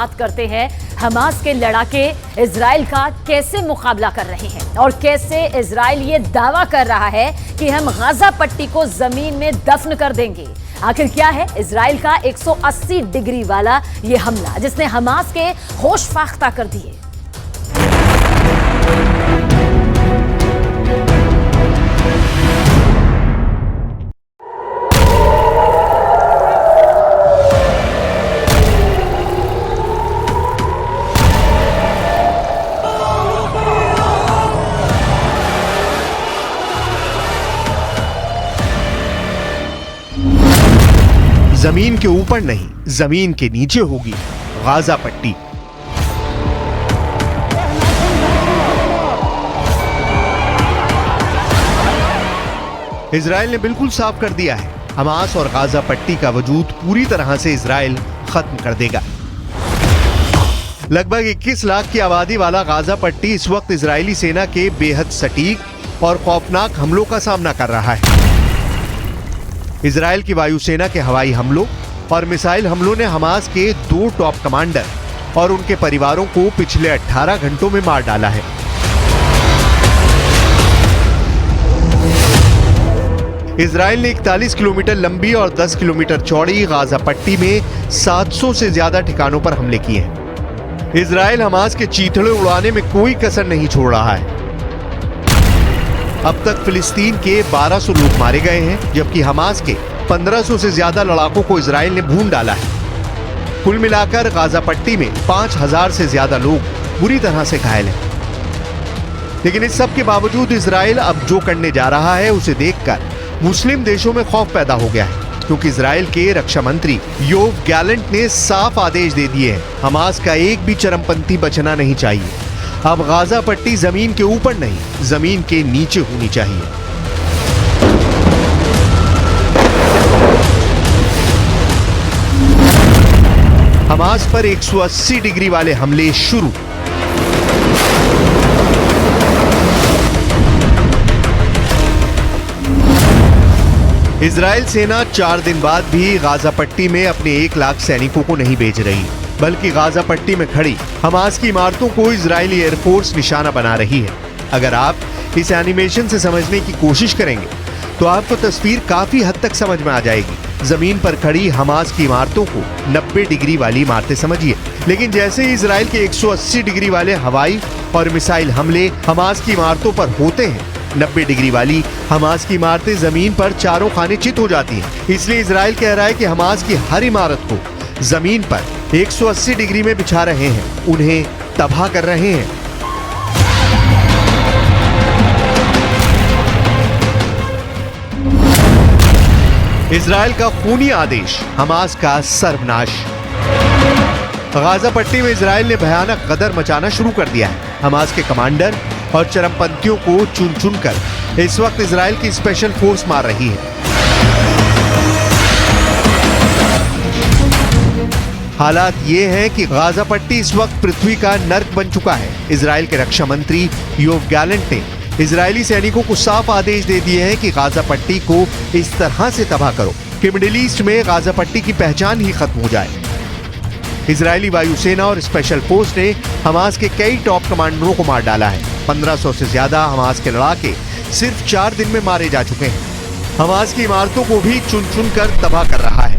बात करते हैं हमास के लड़ाके इजराइल का कैसे मुकाबला कर रहे हैं और कैसे इजराइल ये दावा कर रहा है कि हम गाजा पट्टी को जमीन में दफन कर देंगे। आखिर क्या है इजराइल का 180 डिग्री वाला ये हमला जिसने हमास के होश फाख्ता कर दिए। जमीन के ऊपर नहीं, जमीन के नीचे होगी गाजा पट्टी। इजराइल ने बिल्कुल साफ कर दिया है, हमास और गाजा पट्टी का वजूद पूरी तरह से इजराइल खत्म कर देगा। लगभग 21 लाख की आबादी वाला गाजा पट्टी इस वक्त इजरायली सेना के बेहद सटीक और खौफनाक हमलों का सामना कर रहा है। इजराइल की वायुसेना के हवाई हमलों और मिसाइल हमलों ने हमास के 2 टॉप कमांडर और उनके परिवारों को पिछले 18 घंटों में मार डाला है। इजराइल ने 41 किलोमीटर लंबी और 10 किलोमीटर चौड़ी गाजा पट्टी में 700 से ज्यादा ठिकानों पर हमले किए हैं। इजराइल हमास के चीथड़े उड़ाने में कोई कसर नहीं छोड़ रहा है। अब तक फिलिस्तीन के 1200 लोग मारे गए हैं, जबकि हमास के 1500 से ज्यादा लड़ाकों को इजराइल ने भून डाला है। कुल मिलाकर गाजा पट्टी में 5000 से ज्यादा लोग बुरी तरह से घायल हैं। लेकिन इस सब के बावजूद इजराइल अब जो करने जा रहा है उसे देखकर मुस्लिम देशों में खौफ पैदा हो गया है, क्योंकि इजराइल के रक्षा मंत्री योव गैलेंट ने साफ आदेश दे दिए हैं, हमास का एक भी चरमपंथी बचना नहीं चाहिए। अब गाजा पट्टी जमीन के ऊपर नहीं, जमीन के नीचे होनी चाहिए। हमास पर 180 डिग्री वाले हमले शुरू। इजराइल सेना 4 दिन बाद भी गाजा पट्टी में अपने 1 लाख सैनिकों को नहीं भेज रही, बल्कि गाजा पट्टी में खड़ी हमास की इमारतों को इजरायली एयरफोर्स निशाना बना रही है। अगर आप इस एनिमेशन से समझने की कोशिश करेंगे तो आपको तस्वीर काफी हद तक समझ में आ जाएगी। जमीन पर खड़ी हमास की इमारतों को 90 डिग्री वाली इमारतें समझिए, लेकिन जैसे ही इजराइल के 180 डिग्री वाले हवाई और मिसाइल हमले हमास की इमारतों पर होते हैं, 90 डिग्री वाली हमास की इमारतें जमीन पर चारों खाने चित हो जाती हैं। इसलिए इजराइल कह रहा है कि हमास की हर इमारत को जमीन पर 180 डिग्री में बिछा रहे हैं, उन्हें तबाह कर रहे हैं। इजराइल का खूनी आदेश, हमास का सर्वनाश। गाजा पट्टी में इजराइल ने भयानक गदर मचाना शुरू कर दिया है। हमास के कमांडर और चरमपंथियों को चुन चुनकर इस वक्त इजराइल की स्पेशल फोर्स मार रही है। हालात ये हैं कि गाजा पट्टी इस वक्त पृथ्वी का नर्क बन चुका है। इजराइल के रक्षा मंत्री योव गैलेंट ने इजरायली सैनिकों को साफ आदेश दे दिए हैं कि गाजा पट्टी को इस तरह से तबाह करो कि मिडिल ईस्ट में गाजा पट्टी की पहचान ही खत्म हो जाए। इजरायली वायुसेना और स्पेशल फोर्स ने हमास के कई टॉप कमांडरों को मार डाला है। 1500 से ज्यादा हमास के लड़ाके सिर्फ 4 दिन में मारे जा चुके हैं। हमास की इमारतों को भी चुन चुन कर तबाह कर रहा है।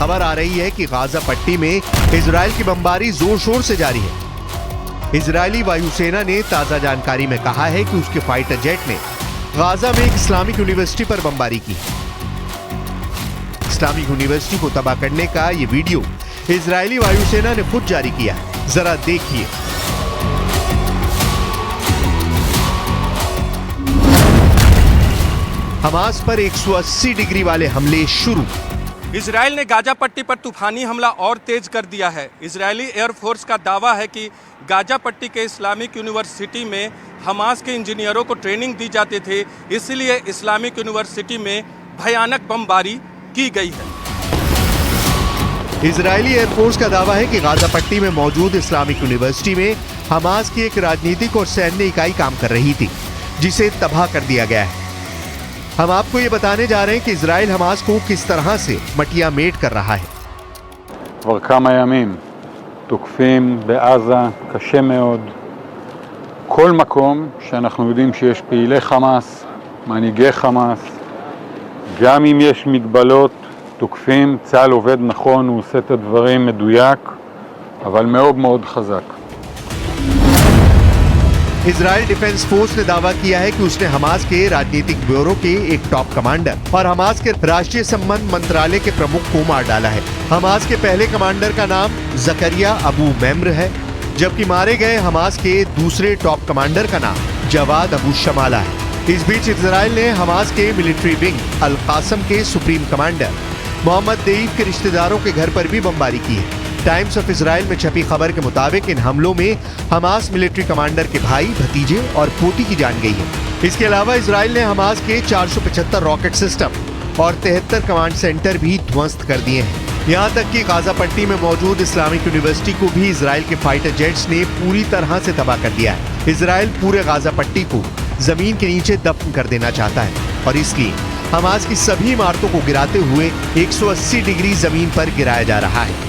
खबर आ रही है कि गाजा पट्टी में इजराइल की बमबारी जोर शोर से जारी है। इजरायली वायुसेना ने ताजा जानकारी में कहा है कि उसके फाइटर जेट ने गाजा में एक इस्लामिक यूनिवर्सिटी पर बमबारी की। इस्लामिक यूनिवर्सिटी को तबाह करने का ये वीडियो इजरायली वायुसेना ने खुद जारी किया है, जरा देखिए। हमास पर 180 डिग्री वाले हमले शुरू। इजराइल ने गाजा पट्टी पर तूफानी हमला और तेज कर दिया है। इजरायली एयरफोर्स का दावा है कि गाजा पट्टी के इस्लामिक यूनिवर्सिटी में हमास के इंजीनियरों को ट्रेनिंग दी जाती थी, इसलिए इस्लामिक यूनिवर्सिटी में भयानक बमबारी की गई है। इजरायली एयरफोर्स का दावा है कि गाजा पट्टी में मौजूद इस्लामिक यूनिवर्सिटी में हमास की एक राजनीतिक और सैन्य इकाई काम कर रही थी, जिसे तबाह कर दिया गया है। हम आपको ये बताने जा रहे हैं कि इजराइल हमास को किस तरह से मटिया मेट कर रहा है। כבר כמה ימים תוקפים בעזה קשה מאוד כל מקום שאנחנו יודעים שיש פעילי חמאס, מנהיגי חמאס, גם אם יש מגבלות תוקפים, צה"ל עובד נכון, הוא עושה את הדברים מדויק, אבל מאוד מאוד חזק. इजराइल डिफेंस फोर्स ने दावा किया है कि उसने हमास के राजनीतिक ब्यूरो के एक टॉप कमांडर और हमास के राष्ट्रीय संबंध मंत्रालय के प्रमुख को मार डाला है। हमास के पहले कमांडर का नाम जकरिया अबू मेम्र है, जबकि मारे गए हमास के दूसरे टॉप कमांडर का नाम जवाद अबू शमाला है। इस बीच इजराइल ने हमास के मिलिट्री विंग अल कासम के सुप्रीम कमांडर मोहम्मद देईफ के रिश्तेदारों के घर पर भी बमबारी की है। टाइम्स ऑफ इजराइल में छपी खबर के मुताबिक इन हमलों में हमास मिलिट्री कमांडर के भाई, भतीजे और पोती की जान गई है। इसके अलावा इजराइल ने हमास के 475 रॉकेट सिस्टम और 73 कमांड सेंटर भी ध्वस्त कर दिए हैं। यहाँ तक कि गाजा पट्टी में मौजूद इस्लामिक यूनिवर्सिटी को भी इजराइल के फाइटर जेट्स ने पूरी तरह से तबाह कर दिया है। इजराइल पूरे गाजा पट्टी को जमीन के नीचे दफन कर देना चाहता है और इसलिए हमास की सभी इमारतों को गिराते हुए 180 डिग्री जमीन पर गिराया जा रहा है।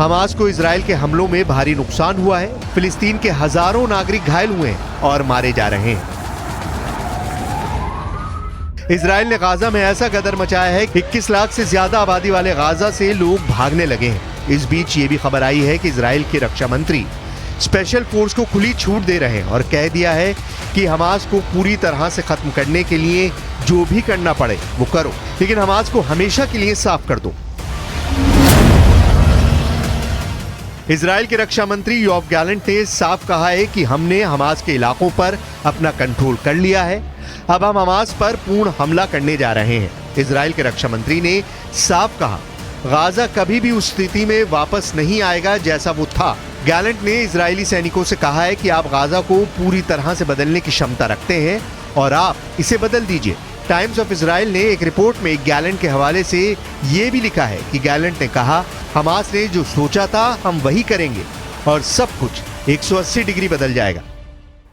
हमास को इजराइल के हमलों में भारी नुकसान हुआ है। फिलिस्तीन के हजारों नागरिक घायल हुए हैं और मारे जा रहे हैं। इजराइल ने गाजा में ऐसा गदर मचाया है कि 21 लाख से ज्यादा आबादी वाले गाजा से लोग भागने लगे हैं। इस बीच ये भी खबर आई है कि इजराइल के रक्षा मंत्री स्पेशल फोर्स को खुली छूट दे रहे हैं और कह दिया है कि हमास को पूरी तरह से खत्म करने के लिए जो भी करना पड़े वो करो, लेकिन हमास को हमेशा के लिए साफ कर दो। इजराइल के रक्षा मंत्री योआव गैलेंट ने साफ कहा है कि हमने हमास के इलाकों पर अपना कंट्रोल कर लिया है, अब हम हमास पर पूर्ण हमला करने जा रहे हैं। इजराइल के रक्षा मंत्री ने साफ कहा, गाजा कभी भी उस स्थिति में वापस नहीं आएगा जैसा वो था। गैलेंट ने इजरायली सैनिकों से कहा है कि आप गाजा को पूरी तरह से बदलने की क्षमता रखते हैं और आप इसे बदल दीजिए। टाइम्स ऑफ इजराइल ने एक रिपोर्ट में गैलेंट के हवाले से ये भी लिखा है कि गैलेंट ने कहा, हमास ने जो सोचा था हम वही करेंगे और सब कुछ 180 डिग्री बदल जाएगा।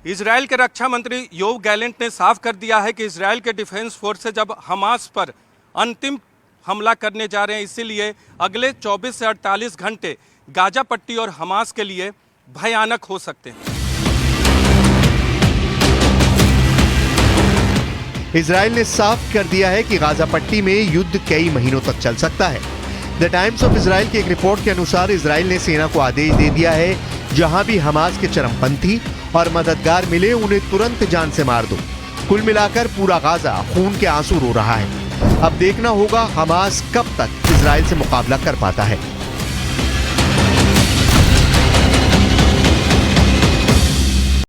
इजराइल के रक्षा मंत्री योआव गैलेंट ने साफ कर दिया है कि इजराइल के डिफेंस फोर्सेज जब हमास पर अंतिम हमला करने जा रहे हैं, इसीलिए अगले 24 से 48 घंटे गाजा पट्टी और हमास के लिए भयानक हो सकते हैं। इजराइल ने साफ कर दिया है कि गाजा पट्टी में युद्ध कई महीनों तक चल सकता है। द टाइम्स ऑफ इजराइल की एक रिपोर्ट के अनुसार इजराइल ने सेना को आदेश दे दिया है, जहां भी हमास के चरमपंथी और मददगार मिले उन्हें तुरंत जान से मार दो। कुल मिलाकर पूरा गाजा खून के आंसू रो रहा है। अब देखना होगा हमास कब तक इजराइल से मुकाबला कर पाता है।